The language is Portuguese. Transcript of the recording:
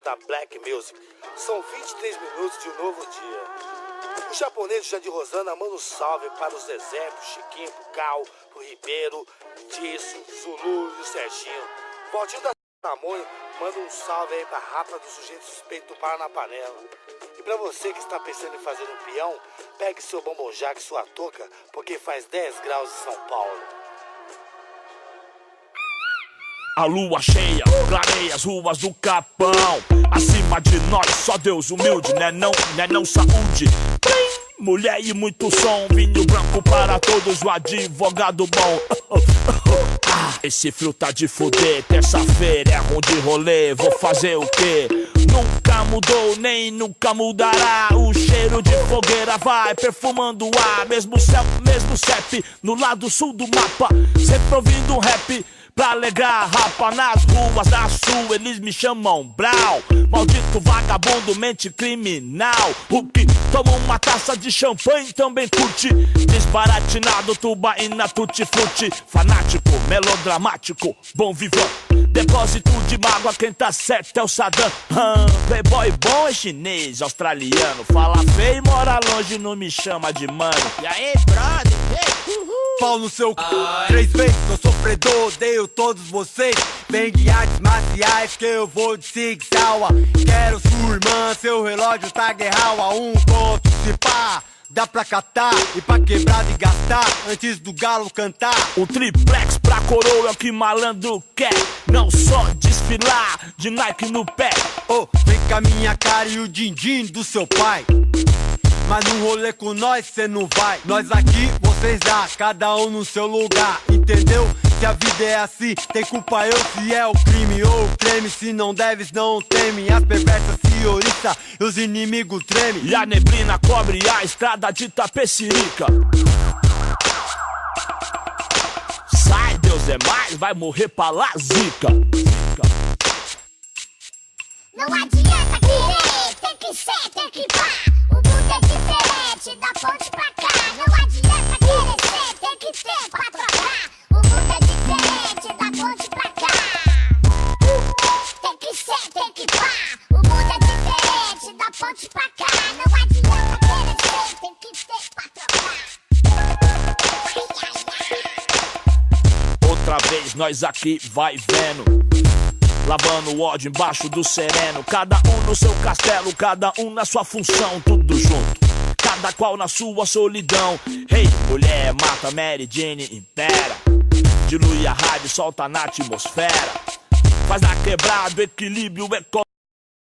da Black Music. São 23 minutos de um novo dia. O japonês Jandir Rosana manda um salve para o Zezé, pro Chiquinho, pro Cal, pro Ribeiro, Tício, Zulu e o Serginho. Valtinho da Tamonho manda um salve aí pra Rapa do Sujeito Suspeito do Para na Panela. E pra você que está pensando em fazer um peão, pegue seu bombonjaque e sua touca, porque faz 10 graus em São Paulo. A lua cheia clareia as ruas do Capão. Acima de nós, só Deus humilde, né não saúde. Mulher e muito som, vinho branco para todos, o advogado bom. Esse frio tá de fuder, terça-feira é ruim de rolê, vou fazer o quê? Nunca mudou, nem nunca mudará. O cheiro de fogueira vai perfumando o ar. Mesmo céu, mesmo CEP, no lado sul do mapa. Sempre ouvindo um rap pra alegrar a rapa. Nas ruas da sul eles me chamam Brau. Maldito vagabundo, mente criminal. O que toma uma taça de champanhe também curte. Desbaratinado, tubaína, tutti-frutti. Fanático, melodramático, bom vivão. Depósito de mágoa, quem tá certo é o Saddam. Playboy bom é chinês, australiano. Fala feio e mora longe, não me chama de mano. E aí, brother? Pau no seu c... 3 vezes, sou sofredor, odeio todos vocês. Vem de artes marciais que eu vou de Sig Sauer. Quero sua irmã, seu relógio tá guerral a 1 conto, se pá. Dá pra catar e pra quebrar e gastar antes do galo cantar. Um triplex pra coroa é o que malandro quer. Não só desfilar de Nike no pé. Oh, vem com a minha cara e o din-din do seu pai. Mas no rolê com nós cê não vai. Nós aqui, vocês lá, cada um no seu lugar, entendeu? Se a vida é assim, tem culpa eu se é o crime ou o creme. Se não deves, não teme. As perversas se oriçam e os inimigos tremem. E a neblina cobre a estrada de Tapecirica. Sai, Deus é mais, vai morrer pra lá, zica. Não adianta querer, tem que ser, tem que pá. O mundo é diferente, da ponte pra cá. Não adianta querer ser, tem que ter pra trocar. O mundo é diferente, da ponte pra cá. Tem que ser, tem que pá. O mundo é diferente, da ponte pra cá. Não adianta querer ser, tem que ter pra trocar. Outra vez nós aqui vai vendo, lavando o ódio embaixo do sereno. Cada um no seu castelo, cada um na sua função. Tudo junto, cada qual na sua solidão. Hey, mulher, mata Mary Jane, impera. Dilui a rádio, solta na atmosfera. Faz na quebrada, equilíbrio econômico.